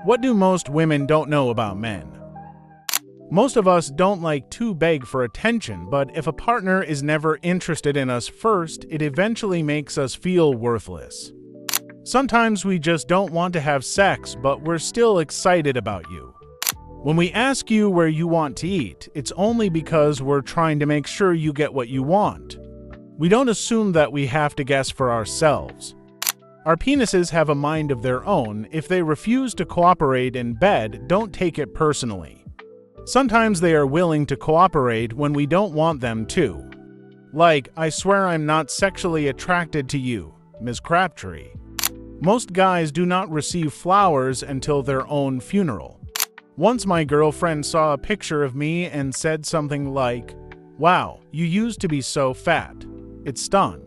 What do most women don't know about men? Most of us don't like to beg for attention, but if a partner is never interested in us first, it eventually makes us feel worthless. Sometimes we just don't want to have sex, but we're still excited about you. When we ask you where you want to eat, it's only because we're trying to make sure you get what you want. We don't assume that we have to guess for ourselves. Our penises have a mind of their own. If they refuse to cooperate in bed, don't take it personally. Sometimes they are willing to cooperate when we don't want them to. Like, I swear I'm not sexually attracted to you, Ms. Crabtree. Most guys do not receive flowers until their own funeral. Once my girlfriend saw a picture of me and said something like, "Wow, you used to be so fat." It stung.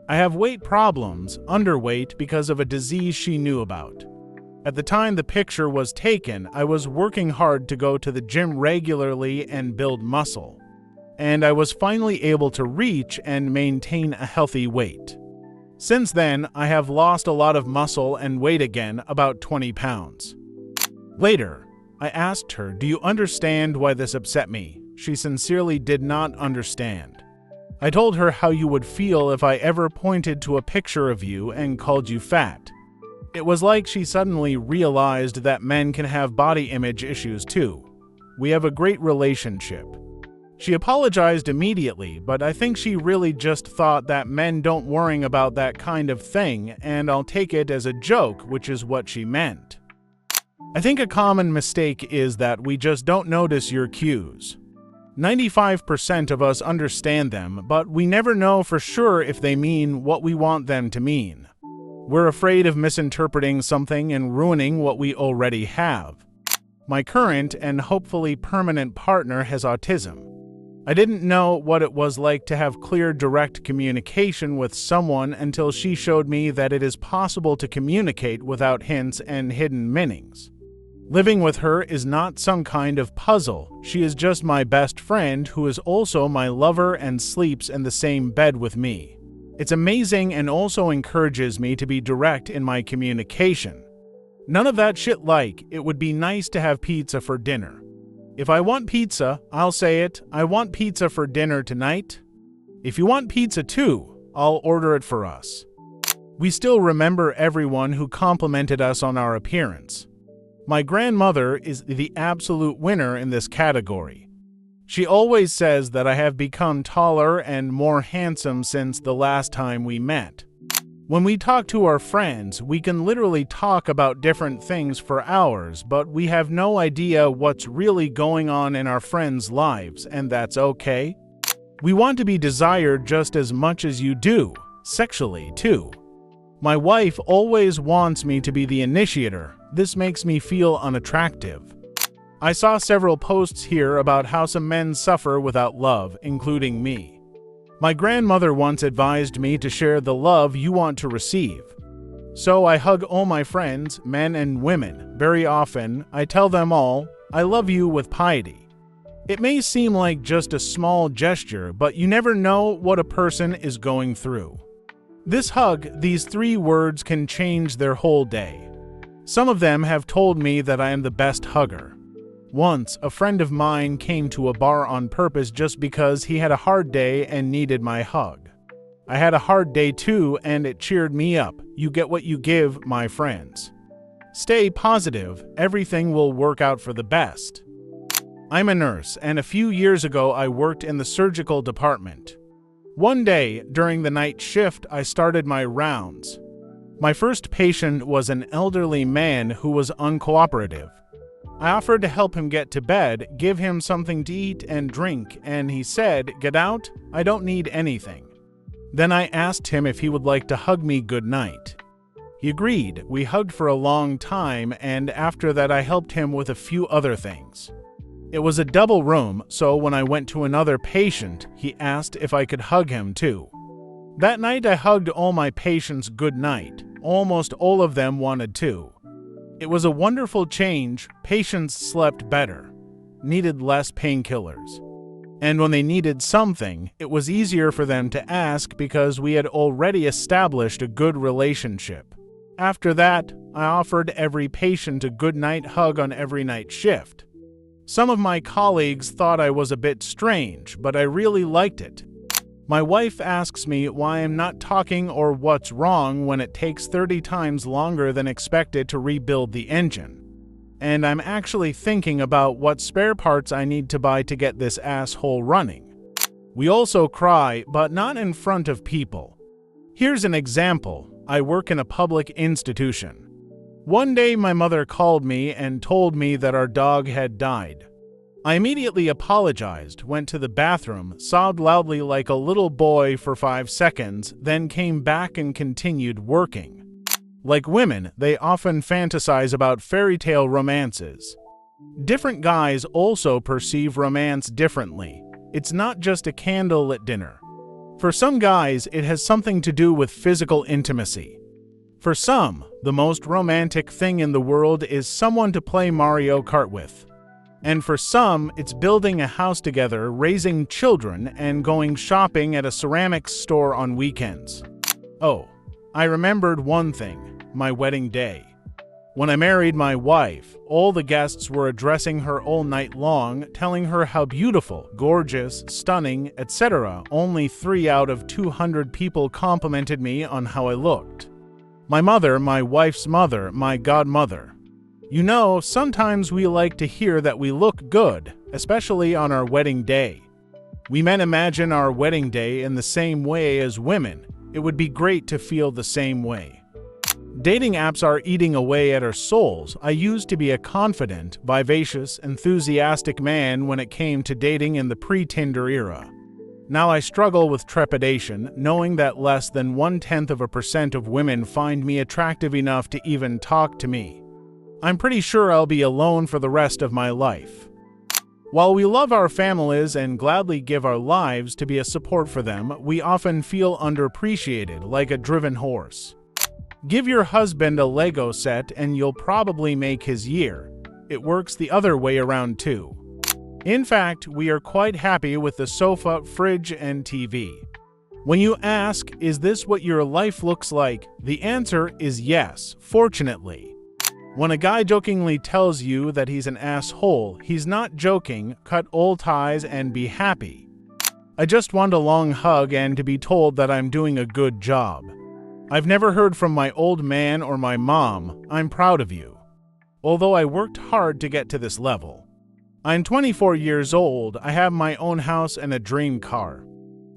I have weight problems, underweight, because of a disease she knew about. At the time the picture was taken, I was working hard to go to the gym regularly and build muscle. And I was finally able to reach and maintain a healthy weight. Since then, I have lost a lot of muscle and weight again, about 20 pounds. Later, I asked her, "Do you understand why this upset me?" She sincerely did not understand. I told her how you would feel if I ever pointed to a picture of you and called you fat. It was like she suddenly realized that men can have body image issues too. We have a great relationship. She apologized immediately, but I think she really just thought that men don't worry about that kind of thing, and I'll take it as a joke, which is what she meant. I think a common mistake is that we just don't notice your cues. 95% of us understand them, but we never know for sure if they mean what we want them to mean. We're afraid of misinterpreting something and ruining what we already have. My current and hopefully permanent partner has autism. I didn't know what it was like to have clear, direct communication with someone until she showed me that it is possible to communicate without hints and hidden meanings. Living with her is not some kind of puzzle. She is just my best friend who is also my lover and sleeps in the same bed with me. It's amazing and also encourages me to be direct in my communication. None of that shit like, "It would be nice to have pizza for dinner." If I want pizza, I'll say it, "I want pizza for dinner tonight." If you want pizza too, I'll order it for us. We still remember everyone who complimented us on our appearance. My grandmother is the absolute winner in this category. She always says that I have become taller and more handsome since the last time we met. When we talk to our friends, we can literally talk about different things for hours, but we have no idea what's really going on in our friends' lives, and that's okay. We want to be desired just as much as you do, sexually too. My wife always wants me to be the initiator. This makes me feel unattractive. I saw several posts here about how some men suffer without love, including me. My grandmother once advised me to share the love you want to receive. So I hug all my friends, men and women. Very often, I tell them all, "I love you," with piety. It may seem like just a small gesture, but you never know what a person is going through. This hug, these 3 words can change their whole day. Some of them have told me that I am the best hugger. Once, a friend of mine came to a bar on purpose just because he had a hard day and needed my hug. I had a hard day too, and it cheered me up. You get what you give, my friends. Stay positive. Everything will work out for the best. I'm a nurse, and a few years ago I worked in the surgical department. One day, during the night shift, I started my rounds. My first patient was an elderly man who was uncooperative. I offered to help him get to bed, give him something to eat and drink, and he said, "Get out, I don't need anything." Then I asked him if he would like to hug me goodnight. He agreed. We hugged for a long time, and after that I helped him with a few other things. It was a double room, so when I went to another patient, he asked if I could hug him too. That night I hugged all my patients goodnight. Almost all of them wanted to. It was a wonderful change. Patients slept better, needed less painkillers. And when they needed something, it was easier for them to ask because we had already established a good relationship. After that, I offered every patient a goodnight hug on every night shift. Some of my colleagues thought I was a bit strange, but I really liked it. My wife asks me why I'm not talking or what's wrong when it takes 30 times longer than expected to rebuild the engine. And I'm actually thinking about what spare parts I need to buy to get this asshole running. We also cry, but not in front of people. Here's an example. I work in a public institution. One day my mother called me and told me that our dog had died. I immediately apologized, went to the bathroom, sobbed loudly like a little boy for 5 seconds, then came back and continued working. Like women, they often fantasize about fairy tale romances. Different guys also perceive romance differently. It's not just a candlelit dinner. For some guys, it has something to do with physical intimacy. For some, the most romantic thing in the world is someone to play Mario Kart with. And for some, it's building a house together, raising children, and going shopping at a ceramics store on weekends. Oh, I remembered one thing. My wedding day. When I married my wife, all the guests were addressing her all night long, telling her how beautiful, gorgeous, stunning, etc. Only 3 out of 200 people complimented me on how I looked. My mother, my wife's mother, my godmother. You know, sometimes we like to hear that we look good, especially on our wedding day. We men imagine our wedding day in the same way as women. It would be great to feel the same way. Dating apps are eating away at our souls. I used to be a confident, vivacious, enthusiastic man when it came to dating in the pre-Tinder era. Now I struggle with trepidation, knowing that less than 0.1% of women find me attractive enough to even talk to me. I'm pretty sure I'll be alone for the rest of my life. While we love our families and gladly give our lives to be a support for them, we often feel underappreciated, like a driven horse. Give your husband a Lego set and you'll probably make his year. It works the other way around too. In fact, we are quite happy with the sofa, fridge, and TV. When you ask, is this what your life looks like? The answer is yes, fortunately. When a guy jokingly tells you that he's an asshole, he's not joking. Cut all ties and be happy. I just want a long hug and to be told that I'm doing a good job. I've never heard from my old man or my mom. I'm proud of you. Although I worked hard to get to this level. I'm 24 years old. I have my own house and a dream car.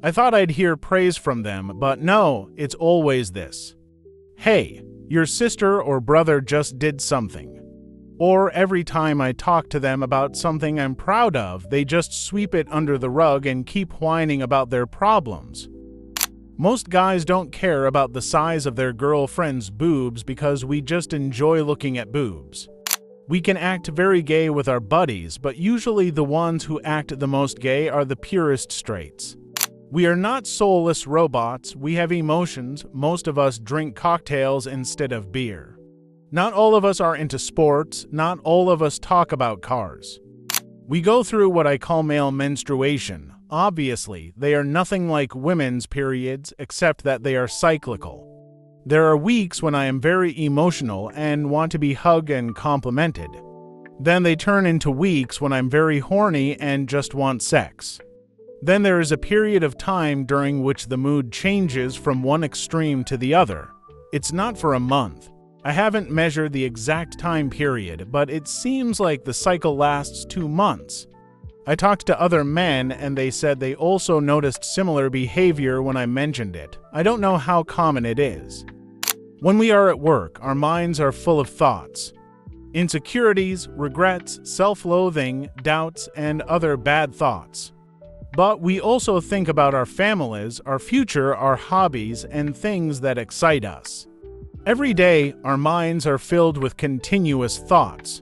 I thought I'd hear praise from them, but no, it's always this. Hey, your sister or brother just did something. Or every time I talk to them about something I'm proud of, they just sweep it under the rug and keep whining about their problems. Most guys don't care about the size of their girlfriend's boobs because we just enjoy looking at boobs. We can act very gay with our buddies, but usually the ones who act the most gay are the purest straights. We are not soulless robots, we have emotions. Most of us drink cocktails instead of beer. Not all of us are into sports, not all of us talk about cars. We go through what I call male menstruation. Obviously, they are nothing like women's periods, except that they are cyclical. There are weeks when I am very emotional and want to be hugged and complimented. Then they turn into weeks when I'm very horny and just want sex. Then there is a period of time during which the mood changes from one extreme to the other. It's not for a month. I haven't measured the exact time period, but it seems like the cycle lasts 2 months. I talked to other men and they said they also noticed similar behavior when I mentioned it. I don't know how common it is. When we are at work, our minds are full of thoughts. Insecurities, regrets, self-loathing, doubts, and other bad thoughts. But we also think about our families, our future, our hobbies, and things that excite us. Every day, our minds are filled with continuous thoughts.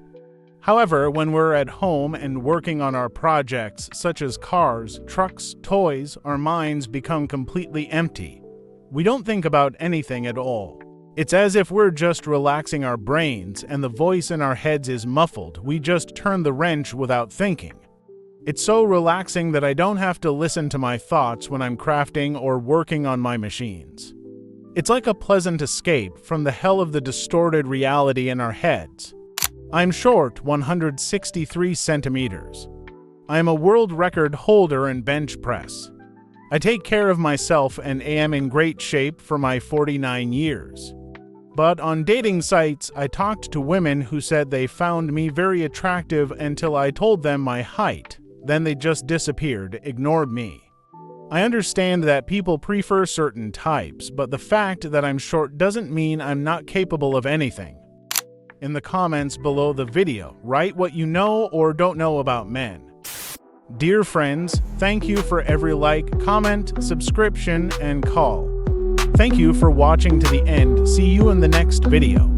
However, when we're at home and working on our projects, such as cars, trucks, toys, our minds become completely empty. We don't think about anything at all. It's as if we're just relaxing our brains and the voice in our heads is muffled. We just turn the wrench without thinking. It's so relaxing that I don't have to listen to my thoughts when I'm crafting or working on my machines. It's like a pleasant escape from the hell of the distorted reality in our heads. I'm short 163 centimeters. I am a world record holder in bench press. I take care of myself and am in great shape for my 49 years. But on dating sites, I talked to women who said they found me very attractive until I told them my height. Then they just disappeared, ignored me. I understand that people prefer certain types, but the fact that I'm short doesn't mean I'm not capable of anything. In the comments below the video, write what you know or don't know about men. Dear friends, thank you for every like, comment, subscription, and call. Thank you for watching to the end. See you in the next video.